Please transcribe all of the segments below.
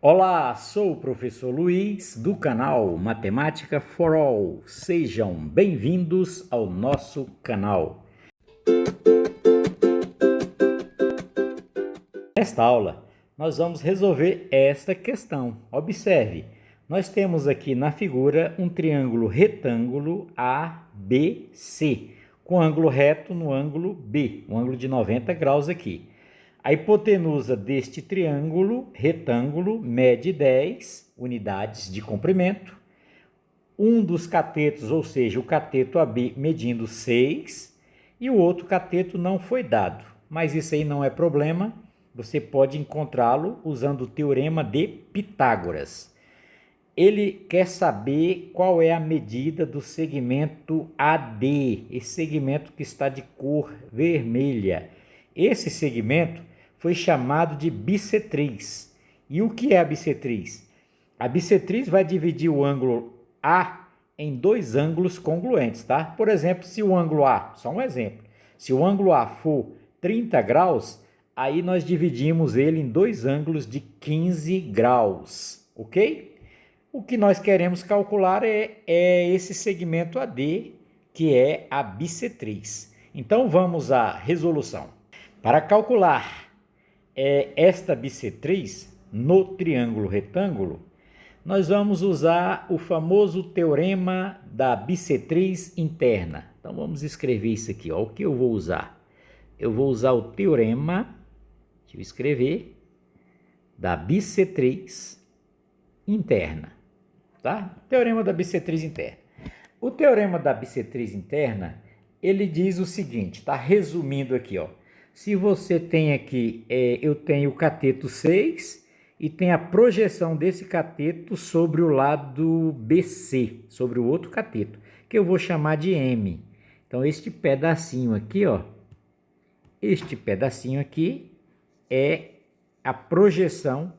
Olá, sou o professor Luiz do canal Matemática for All. Sejam bem-vindos ao nosso canal. Nesta aula, nós vamos resolver esta questão. Observe, nós temos aqui na figura um triângulo retângulo ABC, com ângulo reto no ângulo B, um ângulo de 90 graus aqui. A hipotenusa deste triângulo retângulo mede 10 unidades de comprimento. Um dos catetos, ou seja, o cateto AB, medindo 6, e o outro cateto não foi dado. Mas isso aí não é problema, você pode encontrá-lo usando o teorema de Pitágoras. Ele quer saber qual é a medida do segmento AD, esse segmento que está de cor vermelha. Esse segmento foi chamado de bissetriz. E o que é a bissetriz? A bissetriz vai dividir o ângulo A em dois ângulos congruentes, tá? Por exemplo, se o ângulo A, só um exemplo, se o ângulo A for 30 graus, aí nós dividimos ele em dois ângulos de 15 graus, ok? O que nós queremos calcular é esse segmento AD, que é a bissetriz. Então vamos à resolução. Para calcular esta bissetriz no triângulo retângulo, nós vamos usar o famoso teorema da bissetriz interna. Então vamos escrever isso aqui, ó. O que eu vou usar? Eu vou usar o teorema, deixa eu escrever, da bissetriz interna, tá? Teorema da bissetriz interna. O teorema da bissetriz interna, ele diz o seguinte, tá? Resumindo aqui, ó. Se você tem aqui, eu tenho o cateto 6 e tem a projeção desse cateto sobre o lado BC, sobre o outro cateto, que eu vou chamar de M. Então, este pedacinho aqui, ó, este pedacinho aqui é a projeção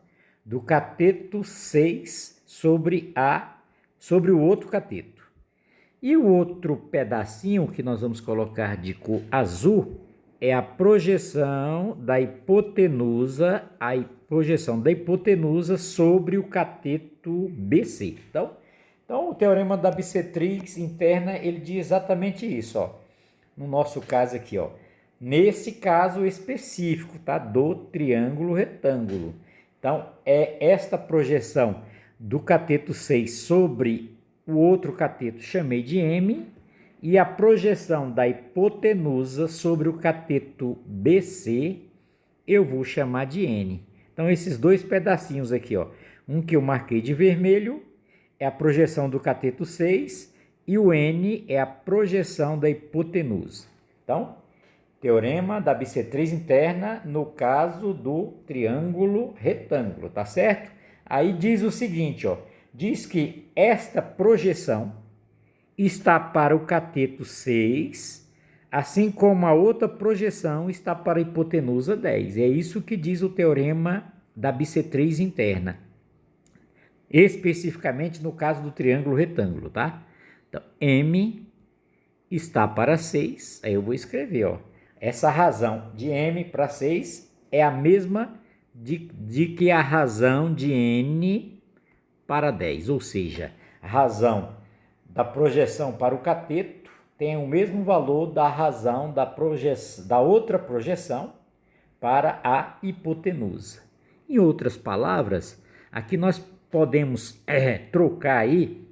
do cateto 6 sobre o outro cateto. E o outro pedacinho que nós vamos colocar de cor azul é a projeção da hipotenusa, sobre o cateto BC. Então, o teorema da bissetriz interna, ele diz exatamente isso, ó. No nosso caso aqui, ó. Nesse caso específico, tá? Do triângulo retângulo. Então, é esta projeção do cateto 6 sobre o outro cateto, chamei de M, e a projeção da hipotenusa sobre o cateto BC, eu vou chamar de N. Então, esses dois pedacinhos aqui, ó, um que eu marquei de vermelho é a projeção do cateto 6 e o N é a projeção da hipotenusa. Então, teorema da bissetriz interna no caso do triângulo retângulo, tá certo? Aí diz o seguinte, ó, diz que esta projeção está para o cateto 6, assim como a outra projeção está para a hipotenusa 10. É isso que diz o teorema da bissetriz interna. Especificamente no caso do triângulo retângulo, tá? Então, M está para 6, aí eu vou escrever, ó. Essa razão de M para 6 é a mesma de que a razão de N para 10, ou seja, a razão da projeção para o cateto tem o mesmo valor da razão da outra projeção para a hipotenusa. Em outras palavras, aqui nós podemos trocar aí.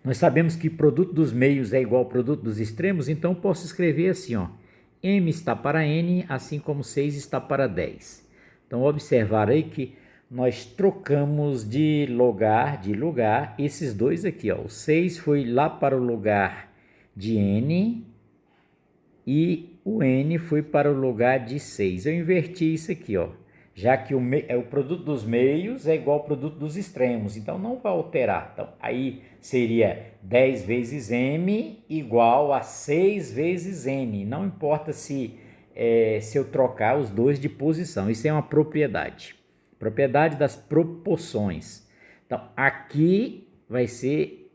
Nós sabemos que produto dos meios é igual ao produto dos extremos, então posso escrever assim, ó. M está para N, assim como 6 está para 10. Então, observar aí que nós trocamos de lugar esses dois aqui, ó. O 6 foi lá para o lugar de N e o N foi para o lugar de 6. Eu inverti isso aqui, ó. Já que o produto dos meios é igual ao produto dos extremos, então não vai alterar. Então, aí seria 10 vezes M igual a 6 vezes N. Não importa se eu trocar os dois de posição, isso é uma propriedade. Propriedade das proporções. Então, aqui vai ser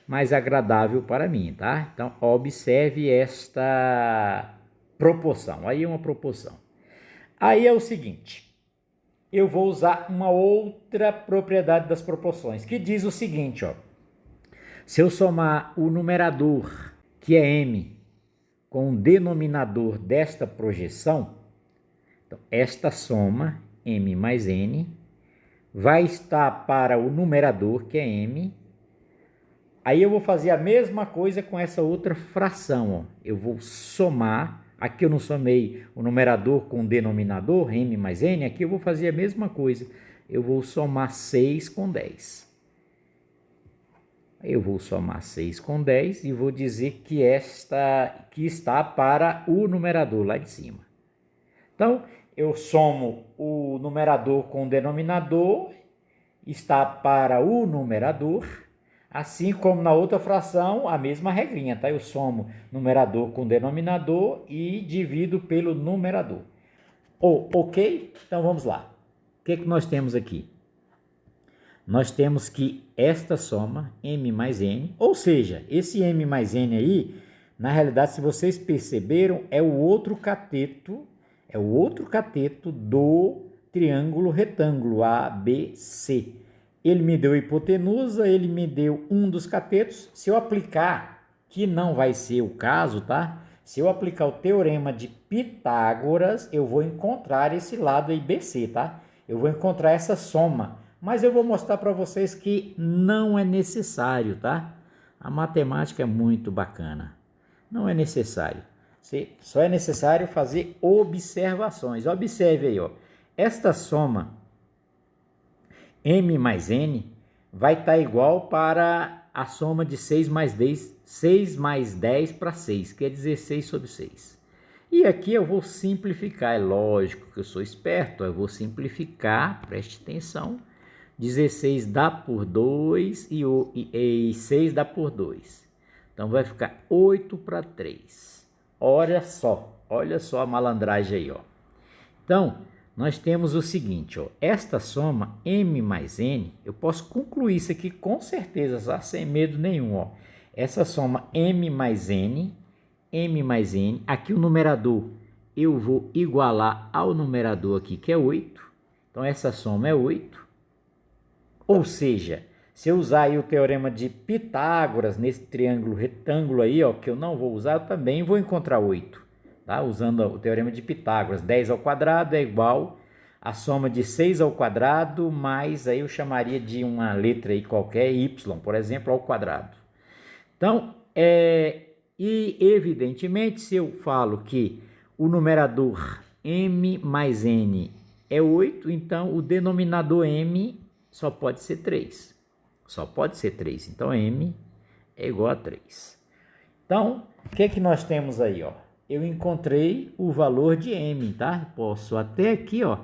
mais agradável para mim, tá? Então, observe esta proporção. Aí é uma proporção. Aí é o seguinte, eu vou usar uma outra propriedade das proporções, que diz o seguinte, ó. Se eu somar o numerador, que é m, com o denominador desta projeção, então, esta soma, m mais n, vai estar para o numerador, que é m. Aí eu vou fazer a mesma coisa com essa outra fração, ó. Eu vou somar, aqui eu não somei o numerador com o denominador, m mais n, aqui eu vou fazer a mesma coisa. Eu vou somar 6 com 10. Eu vou somar 6 com 10 e vou dizer que que está para o numerador lá de cima. Então, eu somo o numerador com o denominador, está para o numerador, assim como na outra fração, a mesma regrinha, tá? Eu somo numerador com denominador e divido pelo numerador. Ok? Então, vamos lá. O que nós temos aqui? Nós temos que esta soma, m mais n, ou seja, esse m mais n aí, na realidade, se vocês perceberam, é o outro cateto do triângulo retângulo ABC. Ele me deu a hipotenusa, ele me deu um dos catetos. Se eu aplicar, que não vai ser o caso, tá? Se eu aplicar o teorema de Pitágoras, eu vou encontrar esse lado aí BC, tá? Eu vou encontrar essa soma. Mas eu vou mostrar para vocês que não é necessário, tá? A matemática é muito bacana. Não é necessário. Só é necessário fazer observações. Observe aí, ó. Esta soma m mais n vai estar igual para a soma de 6 mais 10 para 6, que é 16 sobre 6. E aqui eu vou simplificar. É lógico que eu sou esperto, eu vou simplificar, preste atenção. 16 dá por 2 e 6 dá por 2. Então, vai ficar 8 para 3. Olha só a malandragem aí, ó. Então, nós temos o seguinte, ó. Esta soma, m mais n, eu posso concluir isso aqui com certeza, sem medo nenhum, ó. Essa soma m mais n, aqui o numerador eu vou igualar ao numerador aqui, que é 8. Então, essa soma é 8. Ou seja, se eu usar aí o teorema de Pitágoras nesse triângulo retângulo aí, ó, que eu não vou usar, eu também vou encontrar 8, tá? Usando o teorema de Pitágoras, 10 ao quadrado é igual a soma de 6 ao quadrado, mais aí eu chamaria de uma letra aí qualquer, y, por exemplo, ao quadrado. Então, e evidentemente, se eu falo que o numerador m mais n é 8, então o denominador m só pode ser 3. Só pode ser 3. Então, m é igual a 3. Então, o que nós temos aí, ó? Eu encontrei o valor de m, tá? Posso até aqui, ó.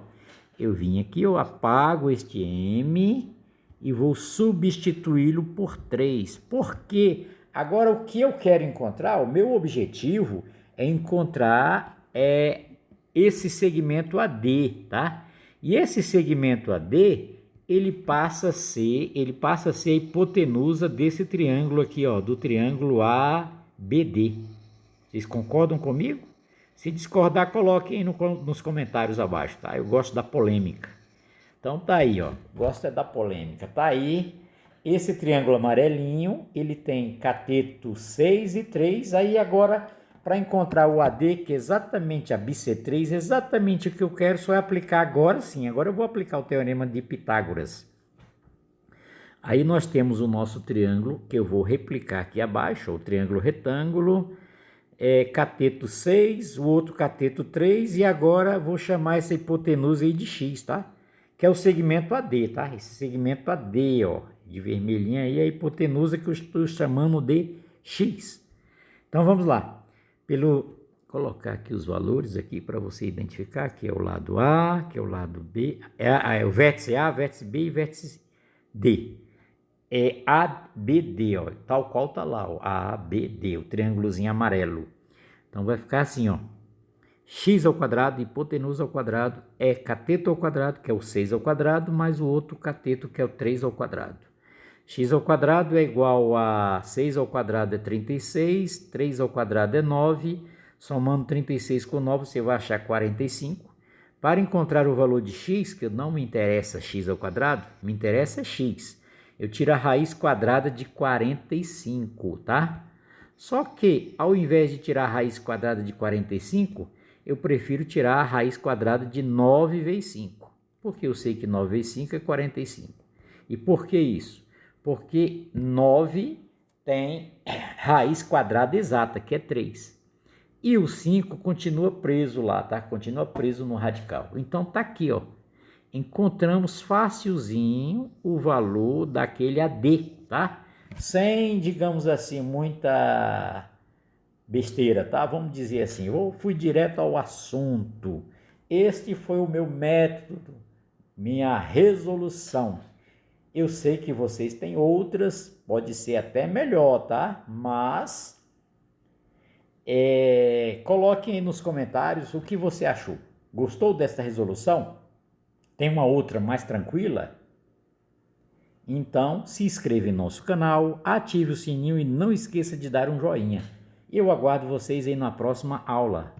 Eu vim aqui, eu apago este m e vou substituí-lo por 3. Por quê? Agora, o que eu quero encontrar, o meu objetivo é encontrar esse segmento AD, tá? E esse segmento AD, ele passa a ser a hipotenusa desse triângulo aqui, ó, do triângulo ABD. Vocês concordam comigo? Se discordar, coloquem aí nos comentários abaixo, tá? Eu gosto da polêmica. Então tá aí, ó. Gosto da polêmica. Tá aí. Esse triângulo amarelinho, ele tem cateto 6 e 3. Aí agora, para encontrar o AD, que é exatamente a BC3, exatamente o que eu quero, só é aplicar agora sim. Agora eu vou aplicar o teorema de Pitágoras. Aí nós temos o nosso triângulo, que eu vou replicar aqui abaixo, o triângulo retângulo, cateto 6, o outro cateto 3, e agora vou chamar essa hipotenusa aí de x, tá? Que é o segmento AD, tá? Esse segmento AD, ó, de vermelhinho aí, é a hipotenusa que eu estou chamando de x. Então vamos lá. Colocar aqui os valores aqui para você identificar, que é o lado A, que é o lado B, é o vértice A, vértice B e vértice D. É ABD, ó, tal qual tá lá, ó, ABD, o triângulozinho amarelo. Então vai ficar assim, ó, x ao quadrado, hipotenusa ao quadrado, é cateto ao quadrado, que é o 6 ao quadrado, mais o outro cateto, que é o 3 ao quadrado. X ao quadrado é igual a 6 ao quadrado é 36, 3 ao quadrado é 9, somando 36 com 9 você vai achar 45. Para encontrar o valor de x, que não me interessa x ao quadrado, me interessa x. Eu tiro a raiz quadrada de 45, tá? Só que, ao invés de tirar a raiz quadrada de 45, eu prefiro tirar a raiz quadrada de 9 vezes 5. Porque eu sei que 9 vezes 5 é 45. E por que isso? Porque 9 tem raiz quadrada exata, que é 3. E o 5 continua preso lá, tá? Continua preso no radical. Então tá aqui, ó. Encontramos facilzinho o valor daquele AD, tá? Sem, digamos assim, muita besteira, tá? Vamos dizer assim, eu fui direto ao assunto. Este foi o meu método, minha resolução. Eu sei que vocês têm outras, pode ser até melhor, tá? Mas coloquem aí nos comentários o que você achou. Gostou desta resolução? Tem uma outra mais tranquila? Então, se inscreva em nosso canal, ative o sininho e não esqueça de dar um joinha. Eu aguardo vocês aí na próxima aula.